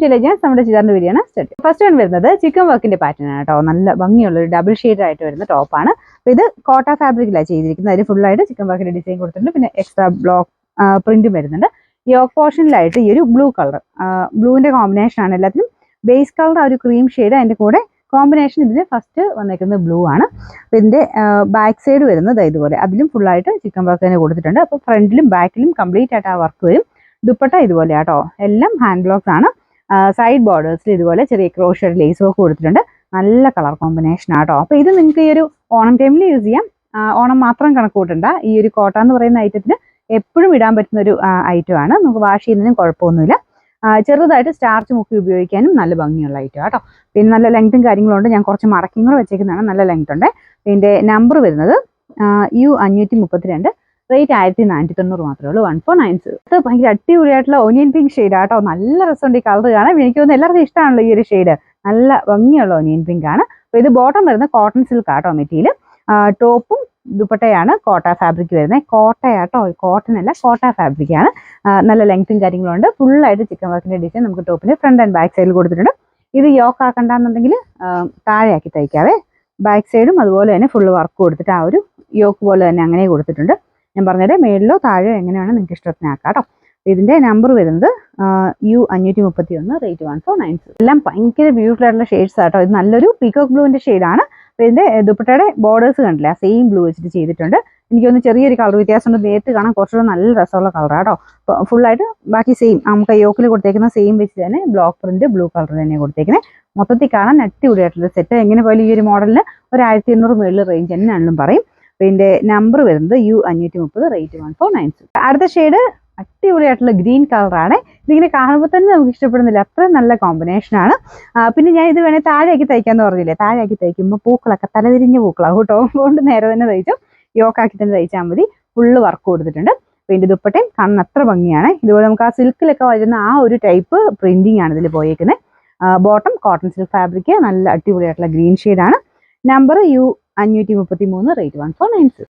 To legends നമ്മുടെ ചുരിദാറിന്റെ video ആണ് start. First one വരുന്നത് ചിക്കൻ വർക്കിന്റെ പാറ്റേൺ ആണ് കേട്ടോ. നല്ല ഭംഗിയുള്ള ഒരു ഡബിൾ ഷെയ്ഡ് ആയിട്ട് വരുന്ന ടോപ്പാണ്. അപ്പോൾ ഇത് കോട്ട ഫാബ്രിക്കിലാണ് ചെയ്തിരിക്കുന്നത്. അതിന് ഫുൾ ആയിട്ട് ചിക്കൻ വർക്കിന്റെ ഡിസൈൻ കൊടുത്തിട്ടുണ്ട്. പിന്നെ എക്സ്ട്രാ ബ്ലോക്ക് പ്രിന്റും വരുന്നുണ്ട്. യോക്ക് പോർഷനിലായിട്ട് ഈ ഒരു ബ്ലൂ കളർ, ബ്ലൂവിന്റെ കോമ്പിനേഷൻ ആണ്. എല്ലാത്തിനും ബേസ് കളർ ആ ഒരു ക്രീം ഷെയ്ഡ്, അതിന്റെ കൂടെ കോമ്പിനേഷൻ ഇതിന് ഫസ്റ്റ് വന്നേക്കുന്നത് ബ്ലൂ ആണ്. അപ്പോൾ ഇതിന്റെ ബാക്ക് സൈഡ് വരുന്നത് ഇതുപോലെ, അതിലും ഫുൾ ആയിട്ട് ചിക്കൻ വർക്ക് തന്നെ കൊടുത്തിട്ടുണ്ട്. അപ്പോൾ ഫ്രണ്ടിലും ബാക്കിലും കംപ്ലീറ്റ് ആയിട്ട് ആ വർക്ക് വരും. ദുപ്പട്ട ഇതുപോലെ ആട്ടോ, എല്ലാം ഹാൻഡ് ബ്ലോക്സ് ആണ്. സൈഡ് ബോർഡേഴ്സിൽ ഇതുപോലെ ചെറിയ ക്രോഷഡ് ലേസ് വർക്ക് കൊടുത്തിട്ടുണ്ട്. നല്ല കളർ കോമ്പിനേഷൻ ആട്ടോ. അപ്പോൾ ഇത് നിങ്ങൾക്ക് ഈ ഒരു ഓണം ടൈമിൽ യൂസ് ചെയ്യാം. ഓണം മാത്രം കണക്ക് കൂട്ടണ്ട. ഈ ഒരു കോട്ട എന്ന് പറയുന്ന ഐറ്റത്തിന് എപ്പോഴും ഇടാൻ പറ്റുന്ന ഒരു ഐറ്റമാണ്. നമുക്ക് വാഷ് ചെയ്യുന്നതിനും കുഴപ്പമൊന്നുമില്ല. ചെറുതായിട്ട് സ്റ്റാർച്ച് മുക്കി ഉപയോഗിക്കാനും നല്ല ഭംഗിയുള്ള ഐറ്റം കേട്ടോ. പിന്നെ നല്ല ലെങ്ത്തും കാര്യങ്ങളുണ്ട്. ഞാൻ കുറച്ച് മടക്കിയും കൂടെ വെച്ചേക്കുന്നതാണ്. നല്ല ലെങ്ത് ഉണ്ട്. ഇതിൻ്റെ നമ്പർ വരുന്നത് U532, റേറ്റ് 1490 മാത്രമേ ഉള്ളൂ. 1490. ഇത് ഭയങ്കര അടിപൊളിയായിട്ടുള്ള ഓനിയൻ പിങ്ക് ഷെയ്ഡ് ആട്ടോ. നല്ല രസമുണ്ട് ഈ കളർ കാണാൻ. എനിക്ക് തോന്നുന്നു എല്ലാവർക്കും ഇഷ്ടമാണല്ലോ ഈ ഒരു ഷെയ്ഡ്. നല്ല ഭംഗിയുള്ള ഓനിയൻ പിങ്ക് ആണ്. അപ്പോൾ ഇത് ബോട്ടം വരുന്നത് കോട്ടൺ സിൽക്ക് ആട്ടോ മെറ്റീരിയൽ. ടോപ്പും ദുപ്പട്ടയാണ് കോട്ട ഫാബ്രിക് വരുന്നത്. കോട്ടയാട്ടോ, കോട്ടൺ അല്ല, കോട്ട ഫാബ്രിക് ആണ്. നല്ല ലെങ്ത്തും കാര്യങ്ങളുണ്ട്. ഫുള്ളായിട്ട് ചിക്കൻ വർക്കിന്റെ ഡിസൈൻ നമുക്ക് ടോപ്പിന് ഫ്രണ്ട് ആൻഡ് ബാക്ക് സൈഡിൽ കൊടുത്തിട്ടുണ്ട്. ഇത് യോക്ക് ആക്കണ്ടെന്നുണ്ടെങ്കിൽ താഴെയാക്കി തയ്ക്കാവേ. ബാക്ക് സൈഡും അതുപോലെ തന്നെ ഫുള്ള് വർക്ക് കൊടുത്തിട്ട് ആ ഒരു യോക്ക് പോലെ തന്നെ അങ്ങനെ കൊടുത്തിട്ടുണ്ട്. ഞാൻ പറഞ്ഞത് മേളിലോ താഴെയോ എങ്ങനെയാണ് നിങ്ങൾക്ക് ഇഷ്ടത്തിനാക്കാം കേട്ടോ. ഇതിന്റെ നമ്പർ വരുന്നത് U531, റേറ്റ് 1490. എല്ലാം ഭയങ്കര ബ്യൂട്ടിഫുൾ ആയിട്ടുള്ള ഷെയ്ഡ്സ് ആട്ടോ. ഇത് നല്ലൊരു പീകോക്ക് ബ്ലൂവിന്റെ ഷെയ്ഡാണ്. അപ്പോൾ ഇതിന്റെ ദുപ്പട്ടയുടെ ബോർഡേഴ്സ് കണ്ടില്ല, സെയിം ബ്ലൂ വെച്ചിട്ട് ചെയ്തിട്ടുണ്ട്. എനിക്കൊന്ന് ചെറിയൊരു കളർ വ്യത്യാസമുണ്ട്. നേരിട്ട് കാണാൻ കുറച്ചുകൂടെ നല്ല രസമുള്ള കളറാട്ടോ. അപ്പോൾ ഫുള്ളായിട്ട് ബാക്കി സെയിം നമുക്ക് യോക്കിൽ കൊടുത്തേക്കുന്ന സെയിം വെച്ച് തന്നെ ബ്ലോക്ക് പ്രിന്റ് ബ്ലൂ കളർ തന്നെ കൊടുത്തേക്കുന്നത്. മൊത്തത്തിൽ കാണാൻ അടിപൊളിയായിട്ടുള്ള സെറ്റ്. എങ്ങനെ പോലും ഈ ഒരു മോഡലിന് ഒരു 1200 മേളിൽ റേഞ്ച് തന്നെയാണെന്നും പറയും. അപ്പോൾ ഇതിന്റെ നമ്പർ വരുന്നത് U530, റേറ്റ് 1490. അടുത്ത ഷെയ്ഡ് അടിപൊളിയായിട്ടുള്ള ഗ്രീൻ കളറാണ്. ഇതിങ്ങനെ കാണുമ്പോൾ തന്നെ നമുക്ക് ഇഷ്ടപ്പെടുന്നില്ല, അത്ര നല്ല കോമ്പിനേഷനാണ്. പിന്നെ ഞാൻ ഇത് വേണേൽ താഴെയാക്കി തയ്ക്കാന്ന് പറഞ്ഞില്ലേ, താഴെയാക്കി തയ്ക്കുമ്പോൾ പൂക്കളൊക്കെ തലതിരിഞ്ഞ പൂക്കളാണ് കേട്ടോ. അതുകൊണ്ട് നേരെ തന്നെ തയ്ച്ചു, യോക്കാക്കി തന്നെ തയ്ച്ചാൽ മതി. ഫുള്ള് വർക്ക് കൊടുത്തിട്ടുണ്ട്. അപ്പോൾ ഇതിൻ്റെ ദുപ്പട്ടയും കാണാൻ അത്ര ഭംഗിയാണ്. ഇതുപോലെ നമുക്ക് ആ സിൽക്കിലൊക്കെ വരുന്ന ആ ഒരു ടൈപ്പ് പ്രിന്റിംഗ് ആണ് ഇതിൽ പോയേക്കുന്നത്. ബോട്ടം കോട്ടൺ സിൽക്ക് ഫാബ്രിക്, നല്ല അടിപൊളിയായിട്ടുള്ള ഗ്രീൻ ഷെയ്ഡാണ്. Number U533, rate 1490.